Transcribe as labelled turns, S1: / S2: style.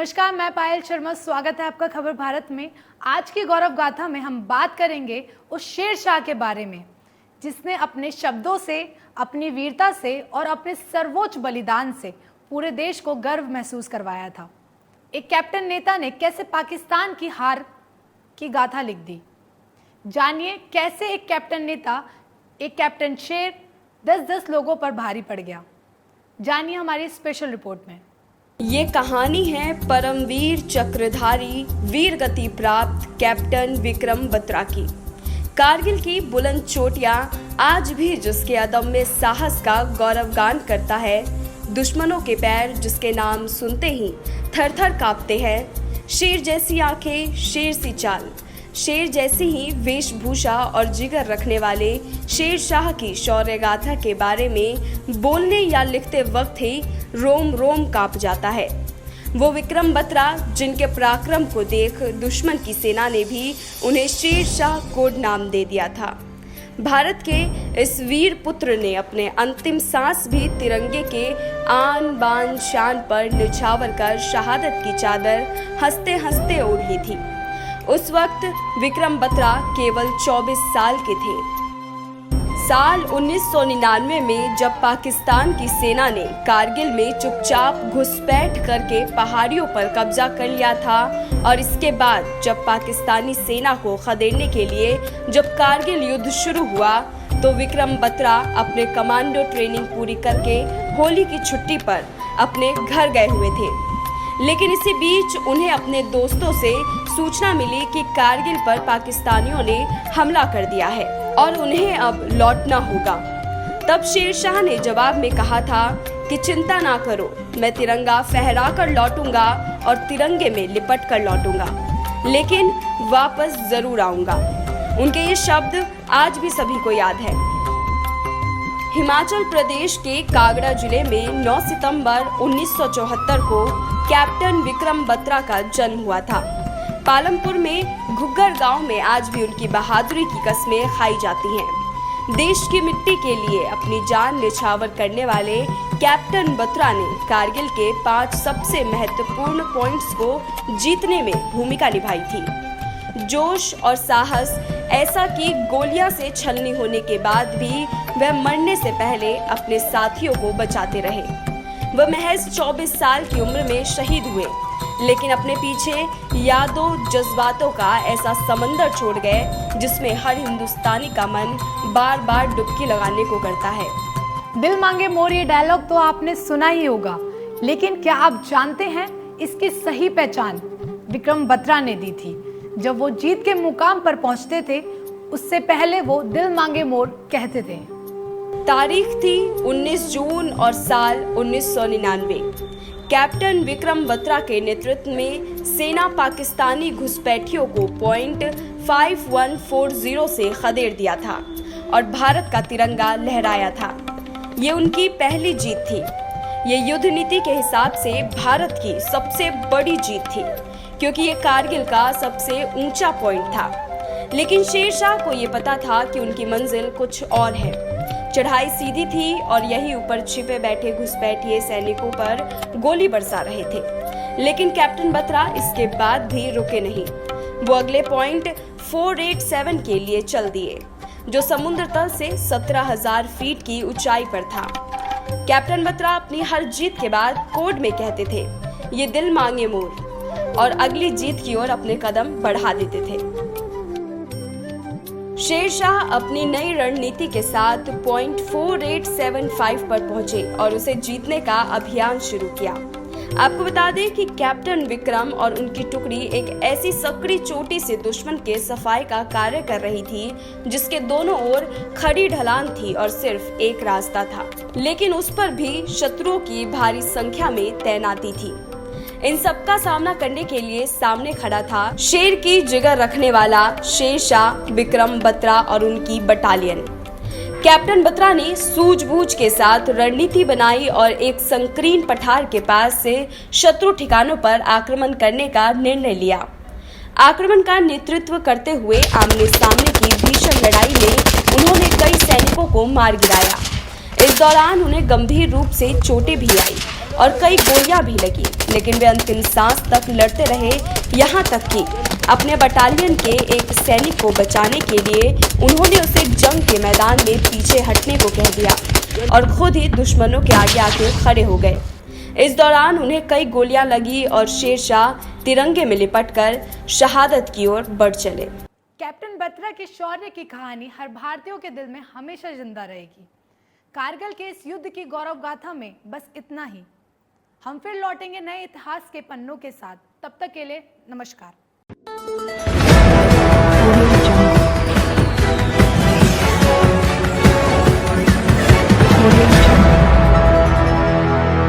S1: नमस्कार, मैं पायल शर्मा। स्वागत है आपका खबर भारत में। आज की गौरव गाथा में हम बात करेंगे उस शेर शाह के बारे में जिसने अपने शब्दों से, अपनी वीरता से और अपने सर्वोच्च बलिदान से पूरे देश को गर्व महसूस करवाया था। एक कैप्टन नेता ने कैसे पाकिस्तान की हार की गाथा लिख दी। जानिए कैसे एक कैप्टन नेता, एक कैप्टन शेर 10-10 लोगों पर भारी पड़ गया। जानिए हमारी स्पेशल रिपोर्ट में।
S2: ये कहानी है परमवीर चक्रधारी वीर गति प्राप्त कैप्टन विक्रम बत्रा की। कारगिल की बुलंद चोटियां आज भी जिसके अदम्य साहस का गौरवगान करता है। दुश्मनों के पैर जिसके नाम सुनते ही थर-थर कांपते हैं। शेर जैसी आंखें, शेर सी चाल, शेर जैसी ही वेशभूषा और जिगर रखने वाले शेर शाह की शौर्य गाथा के बारे में बोलने या लिखते वक्त ही रोम रोम कांप जाता है। वो विक्रम बत्रा जिनके पराक्रम को देख दुश्मन की सेना ने भी उन्हें शेर शाह कोड नाम दे दिया था। भारत के इस वीर पुत्र ने अपने अंतिम सांस भी तिरंगे के आन बान शान पर निछावर कर शहादत की चादर हंसते हंसते ओढ़ ली थी। उस वक्त विक्रम बत्रा केवल 24 साल के थे। साल 1999 में जब पाकिस्तान की सेना ने कारगिल में चुपचाप घुसपैठ करके पहाड़ियों पर कब्जा कर लिया था और इसके बाद जब पाकिस्तानी सेना को खदेड़ने के लिए जब कारगिल युद्ध शुरू हुआ तो विक्रम बत्रा अपने कमांडो ट्रेनिंग पूरी करके होली की छुट्टी पर अपने घर गए हुए थे। लेकिन इसी बीच उन्हें अपने दोस्तों से सूचना मिली कि कारगिल पर पाकिस्तानियों ने हमला कर दिया है और उन्हें अब लौटना होगा। तब शेर शाह ने जवाब में कहा था कि चिंता ना करो, मैं तिरंगा फहरा कर लौटूंगा और तिरंगे में लिपट कर लौटूंगा, लेकिन वापस जरूर आऊंगा। उनके ये शब्द आज भी सभी को याद है। हिमाचल प्रदेश के कांगड़ा जिले में 9 सितंबर 1974 को कैप्टन विक्रम बत्रा का जन्म हुआ था। पालमपुर में घुग्गर गांव में आज भी उनकी बहादुरी की कस्में खाई जाती हैं। देश की मिट्टी के लिए अपनी जान निछावर करने वाले कैप्टन बत्रा ने कारगिल के 5 सबसे महत्वपूर्ण पॉइंट्स को जीतने में भूमिका निभाई थी। जोश और साहस ऐसा कि गोलियां से छलनी होने के बाद भी वह मरने से पहले अपने साथियों को बचाते रहे। वह महज 24 साल की उम्र में शहीद हुए, लेकिन अपने पीछे यादों जज्बातों का ऐसा समंदर छोड़ गए जिसमें हर हिंदुस्तानी का मन बार बार डुबकी लगाने को करता है।
S1: दिल मांगे मोर ये डायलॉग तो आपने सुना ही होगा, लेकिन क्या आप जानते हैं इसकी सही पहचान विक्रम बत्रा ने दी थी। जब वो जीत के मुकाम पर पहुंचते थे उससे पहले वो दिल मांगे मोर कहते थे।
S2: तारीख थी 19 जून और साल 1999। कैप्टन विक्रम बत्रा के नेतृत्व में सेना पाकिस्तानी घुसपैठियों को पॉइंट 5140 से खदेड़ दिया था और भारत का तिरंगा लहराया था। ये उनकी पहली जीत थी। ये युद्ध नीति के हिसाब से भारत की सबसे बड़ी जीत थी क्योंकि ये कारगिल का सबसे ऊंचा पॉइंट था। लेकिन शेर शाह को ये पता था कि उनकी मंजिल कुछ और है। चढ़ाई सीधी थी और यही ऊपर छिपे बैठे घुसपैठिए सैनिकों पर गोली बरसा रहे थे। लेकिन कैप्टन बत्रा इसके बाद भी रुके नहीं। वो अगले पॉइंट 487 के लिए चल दिए, जो समुद्र तल से 17,000 फीट की ऊंचाई पर था। कैप्टन बत्रा अपनी हर जीत के बाद कोड में कहते थे, ये दिल मांगे मोर, और अगली जीत की ओर अपने कदम बढ़ा देते थे। शेर शाह अपनी नई रणनीति के साथ पॉइंट 4875 पर पहुंचे और उसे जीतने का अभियान शुरू किया। आपको बता दें कि कैप्टन विक्रम और उनकी टुकड़ी एक ऐसी सकड़ी चोटी से दुश्मन के सफाई का कार्य कर रही थी जिसके दोनों ओर खड़ी ढलान थी और सिर्फ एक रास्ता था, लेकिन उस पर भी शत्रुओं की भारी संख्या में तैनाती थी। इन सबका सामना करने के लिए सामने खड़ा था शेर की जिगर रखने वाला शेर शाह, विक्रम बत्रा और उनकी बटालियन। कैप्टन बत्रा ने सूझबूझ के साथ रणनीति बनाई और एक संकीर्ण पठार के पास से शत्रु ठिकानों पर आक्रमण करने का निर्णय लिया। आक्रमण का नेतृत्व करते हुए आमने सामने की भीषण लड़ाई में उन्होंने कई सैनिकों को मार गिराया। इस दौरान उन्हें गंभीर रूप से चोटें भी आई, और कई गोलियां भी लगी, लेकिन वे अंतिम सांस तक लड़ते रहे। यहाँ तक कि अपने बटालियन के एक सैनिक को बचाने के लिए उन्होंने उसे जंग के मैदान में पीछे हटने को कह दिया और खुद ही दुश्मनों के आगे आके खड़े हो गए। इस दौरान उन्हें कई गोलियां लगी और शेरशाह तिरंगे में लिपटकर शहादत की ओर बढ़ चले।
S1: कैप्टन बत्रा के शौर्य की कहानी हर भारतीयों के दिल में हमेशा जिंदा रहेगी। कारगिल के इस युद्ध की गौरव गाथा में बस इतना ही। हम फिर लौटेंगे नए इतिहास के पन्नों के साथ। तब तक के लिए नमस्कार।